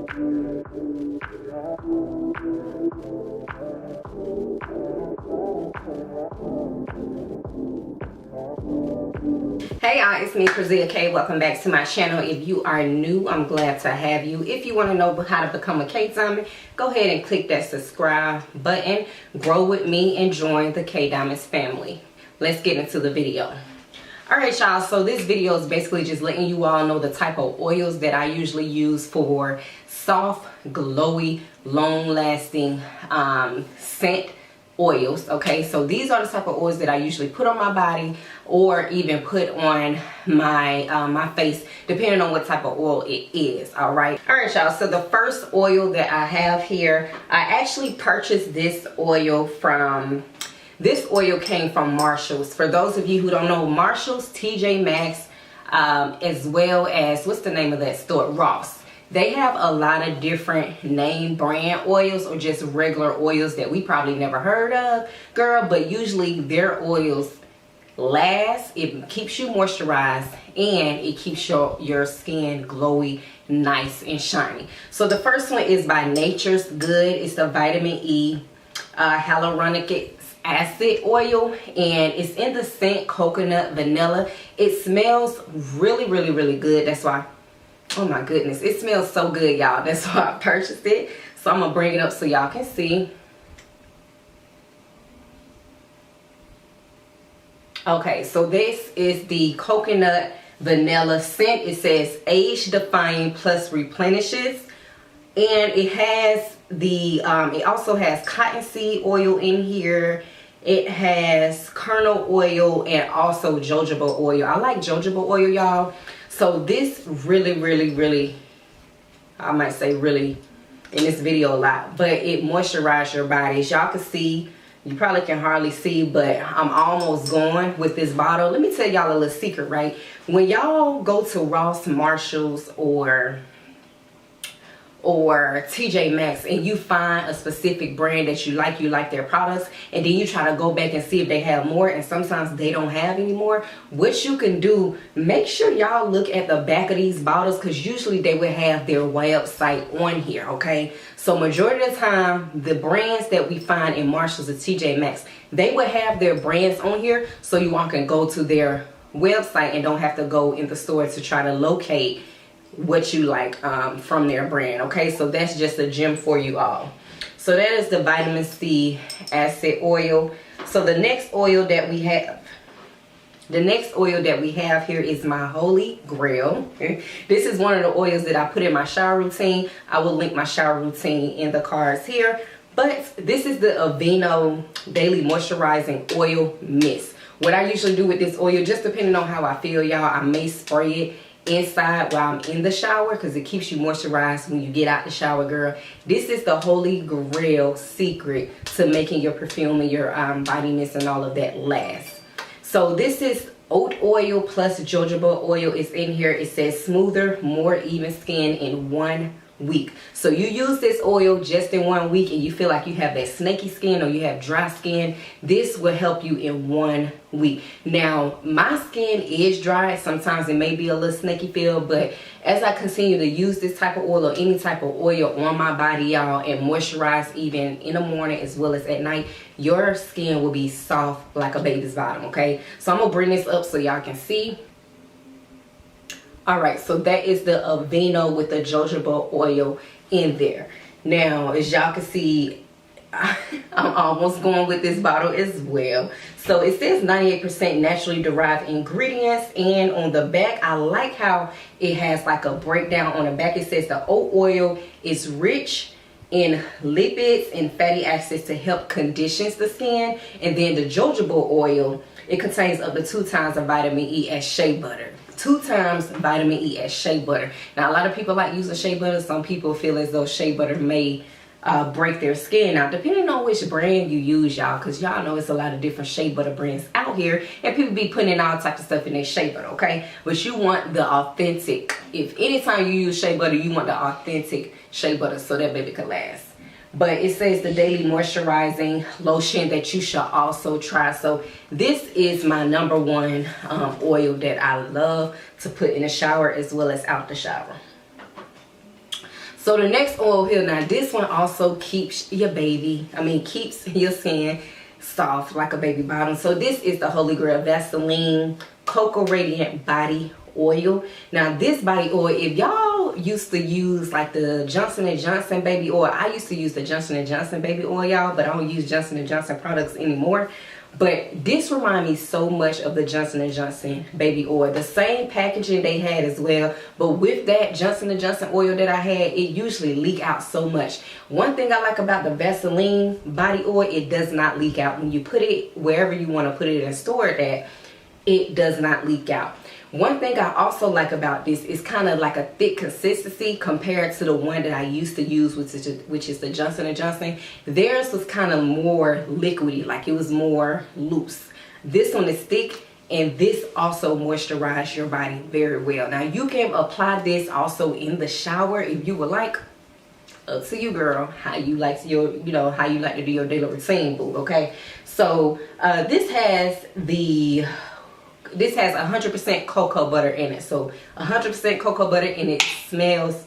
Hey y'all, it's me, Krazia K. Welcome back to my channel. If you are new, I'm glad to have you. If you want to know how to become a K Diamond, go ahead and click that subscribe button. Grow with me and join the K Diamonds family. Let's get into the video. Alright y'all, so this video is basically just letting you all know the type of oils that I usually use for soft, glowy, long-lasting scent oils. Okay, so these are the type of oils that I usually put on my body or even put on my my face, depending on what type of oil it is. All right, y'all, so the first oil that I have here, I actually purchased this oil from, this oil came from Marshalls. For those of you who don't know, Marshalls, TJ Maxx, as well as, what's the name of that store, Ross. They have a lot of different name brand oils or just regular oils that we probably never heard of, girl, but usually their oils last. It keeps you moisturized and it keeps your skin glowy, nice and shiny. So the first one is by Nature's Good. It's the vitamin E hyaluronic acid oil, and it's in the scent coconut vanilla. It smells really, really, really good. That's why, oh my goodness, it smells so good, y'all. That's why I purchased it. So I'm gonna bring it up so y'all can see. Okay, so this is the coconut vanilla scent. It says age defying plus replenishes, and it has the it also has cottonseed oil in here. It has kernel oil and also jojoba oil. I like jojoba oil, y'all. So this really, I might say really in this video a lot, but it moisturizes your body. As y'all can see, you probably can hardly see, but I'm almost going with this bottle. Let me tell y'all a little secret, right? When y'all go to Ross, Marshalls, or TJ Maxx and you find a specific brand that you like their products, and then you try to go back and see if they have more, and sometimes they don't have anymore, what you can do, make sure y'all look at the back of these bottles, because usually they will have their website on here. Okay, so majority of the time the brands that we find in Marshalls or TJ Maxx, they will have their brands on here, so you all can go to their website and don't have to go in the store to try to locate what you like from their brand. Okay, so that's just a gem for you all. So that is the vitamin C acid oil. So the next oil that we have, here is my holy grail. This is one of the oils that I put in my shower routine. I will link my shower routine in the cards here, but this is the Aveeno Daily Moisturizing Oil Mist. What I usually do with this oil, just depending on how I feel, y'all, I may spray it inside while I'm in the shower, because it keeps you moisturized when you get out the shower, girl. This is the holy grail secret to making your perfume and your body mist and all of that last. So this is oat oil plus jojoba oil is in here. It says smoother, more even skin in 1 week. So you use this oil just in 1 week and you feel like you have that snaky skin or you have dry skin, this will help you in 1 week. Now my skin is dry, sometimes it may be a little snaky feel, but as I continue to use this type of oil or any type of oil on my body, y'all, and moisturize even in the morning as well as at night, your skin will be soft like a baby's bottom. Okay, so I'm gonna bring this up so y'all can see. Alright, so that is the Aveeno with the jojoba oil in there. Now, as y'all can see, I'm almost going with this bottle as well. So it says 98% naturally derived ingredients, and on the back, I like how it has like a breakdown on the back. It says the oat oil is rich in lipids and fatty acids to help conditions the skin, and then the jojoba oil, it contains up to 2 times of vitamin E as shea butter. 2 times vitamin E as shea butter. Now a lot of people like using shea butter. Some people feel as though shea butter may break their skin. Now depending on which brand you use, y'all, because y'all know it's a lot of different shea butter brands out here, and people be putting in all types of stuff in their shea butter. Okay, but you want the authentic. If anytime you use shea butter, you want the authentic shea butter so that baby can last. But it says the daily moisturizing lotion that you should also try. So this is my #1 oil that I love to put in the shower as well as out the shower. So the next oil here, now this one also keeps your keeps your skin soft like a baby bottom. So this is the Holy Grail Vaseline Cocoa Radiant Body Oil. Now this body oil, if y'all used to use like the Johnson & Johnson baby oil, I used to use the Johnson & Johnson baby oil, y'all, but I don't use Johnson & Johnson products anymore. But this reminds me so much of the Johnson & Johnson baby oil. The same packaging they had as well. But with that Johnson & Johnson oil that I had, it usually leak out so much. One thing I like about the Vaseline body oil, it does not leak out. When you put it wherever you want to put it and store it at, it does not leak out. One thing I also like about this is kind of like a thick consistency compared to the one that I used to use, which is the Johnson & Johnson. Theirs was kind of more liquidy, like it was more loose. This one is thick, and this also moisturizes your body very well. Now you can apply this also in the shower if you would like. Up to you, girl, how you like to how you like to do your daily routine, boo. Okay, so this has 100% cocoa butter in it. So 100% cocoa butter, and it smells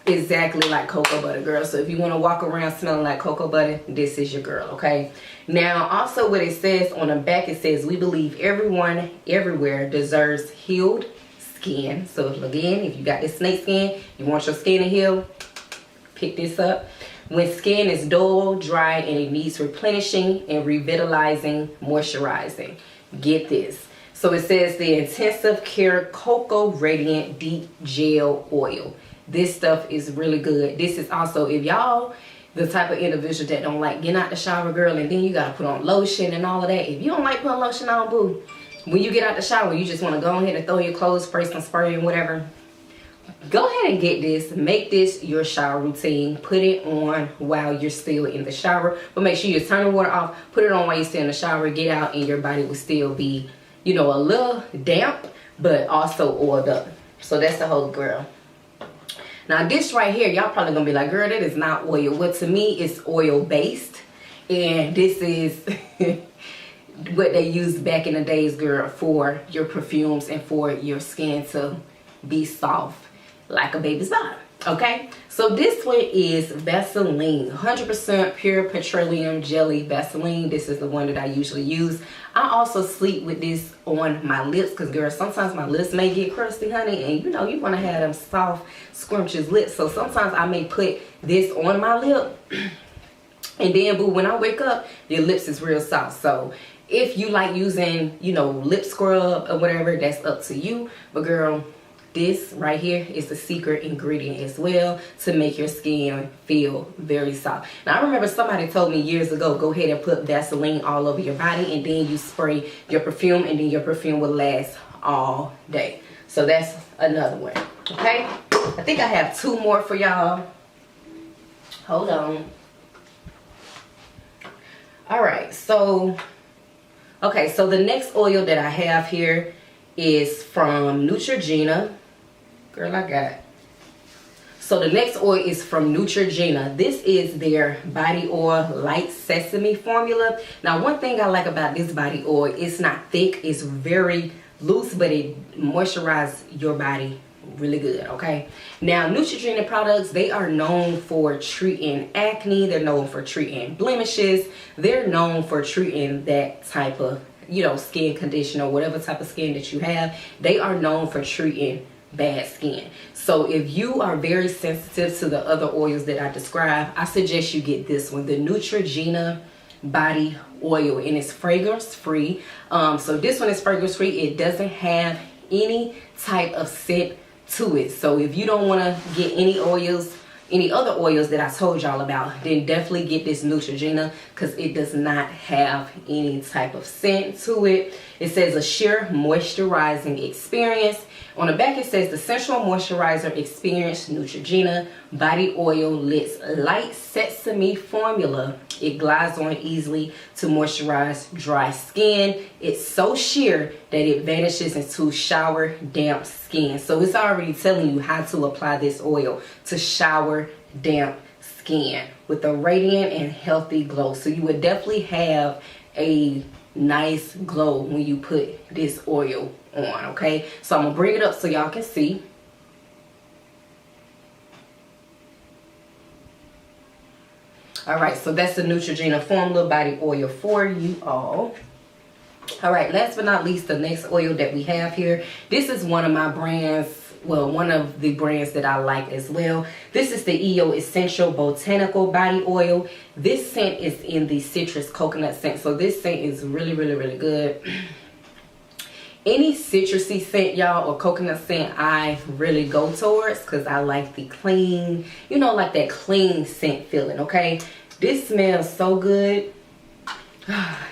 exactly like cocoa butter, girl. So if you want to walk around smelling like cocoa butter, this is your girl, okay? Now, also what it says on the back, it says, we believe everyone everywhere deserves healed skin. So again, if you got this snake skin, you want your skin to heal, pick this up. When skin is dull, dry, and it needs replenishing and revitalizing, moisturizing, get this. So it says the Intensive Care Cocoa Radiant Deep Gel Oil. This stuff is really good. This is also, if y'all the type of individual that don't like getting out the shower, girl, and then you gotta put on lotion and all of that. If you don't like putting lotion on, boo, when you get out the shower, you just want to go ahead and throw your clothes, spray some spray and whatever. Go ahead and get this. Make this your shower routine. Put it on while you're still in the shower. But make sure you turn the water off. Put it on while you're still in the shower. Get out and your body will still be, a little damp, but also oiled up. So that's the Holy Grail. Now this right here, y'all probably gonna be like, girl, that is not oil. Well, to me, it's oil based. And this is what they used back in the days, girl, for your perfumes and for your skin to be soft like a baby's bottom. Okay, so this one is Vaseline, 100% pure petroleum jelly Vaseline. This is the one that I usually use. I also sleep with this on my lips because, girl, sometimes my lips may get crusty, honey, and you want to have them soft, scrumptious lips. So sometimes I may put this on my lip, and then, boo, when I wake up, your lips is real soft. So if you like using, lip scrub or whatever, that's up to you. But, girl, this right here is the secret ingredient as well to make your skin feel very soft. Now, I remember somebody told me years ago, go ahead and put Vaseline all over your body and then you spray your perfume, and then your perfume will last all day. So that's another one, okay? I think I have two more for y'all. Hold on. All right, so, okay, so the next oil that I have here is from Neutrogena. Girl, I got it. So the next oil is from Neutrogena. This is their body oil light sesame formula. Now, one thing I like about this body oil, it's not thick, it's very loose, but it moisturizes your body really good, okay? Now, Neutrogena products, they are known for treating acne, they're known for treating blemishes, they're known for treating that type of, skin condition or whatever type of skin that you have. They are known for treating bad skin. So if you are very sensitive to the other oils that I described, I suggest you get this one, the Neutrogena body oil, and it's fragrance free. So this one is fragrance free. It doesn't have any type of scent to it. So if you don't want to get any other oils that I told y'all about, then definitely get this Neutrogena because it does not have any type of scent to it. It says a sheer moisturizing experience. On the back it says the Sensual Moisturizer Experience Neutrogena Body Oil Lips Light Sesame Formula. It glides on easily to moisturize dry skin. It's so sheer that it vanishes into shower damp skin. So it's already telling you how to apply this oil to shower damp skin with a radiant and healthy glow. So you would definitely have a nice glow when you put this oil on, okay? So I'm gonna bring it up so y'all can see. All right, so that's the Neutrogena Formula Body Oil for you all. All right, last but not least, the next oil that we have here. This is one of my brands, well, one of the brands that I like as well. This is the EO Essential Botanical Body Oil. This scent is in the citrus coconut scent, so this scent is really, really, really good. Any citrusy scent, y'all, or coconut scent, I really go towards because I like the clean, you know, like that clean scent feeling, okay? This smells so good.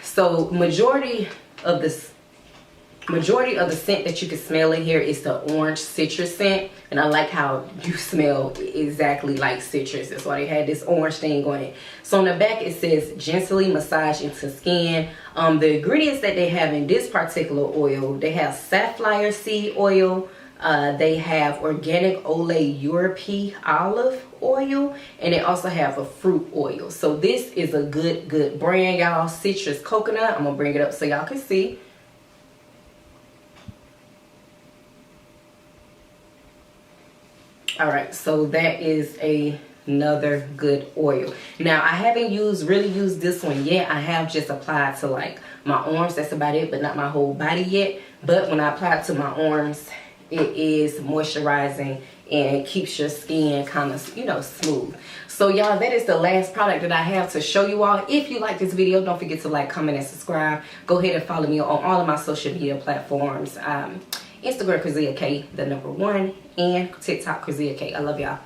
So majority of the scent that you can smell in here is the orange citrus scent, and I like how you smell exactly like citrus. That's why they had this orange thing on it. So on the back it says gently massage into skin. The ingredients that they have in this particular oil, they have safflower seed oil, they have organic oleoeurope olive oil, and they also have a fruit oil. So this is a good brand, y'all. Citrus coconut. I'm gonna bring it up so y'all can see. All right, so that is another good oil. Now I haven't really used this one yet. I have just applied to like my arms, that's about it, but not my whole body yet. But when I apply it to my arms, it is moisturizing and keeps your skin kind of, you know, smooth. So y'all, that is the last product that I have to show you all. If you like this video, don't forget to like, comment, and subscribe. Go ahead and follow me on all of my social media platforms. Instagram, Krizia K, the #1, and TikTok, Krizia K. I love y'all.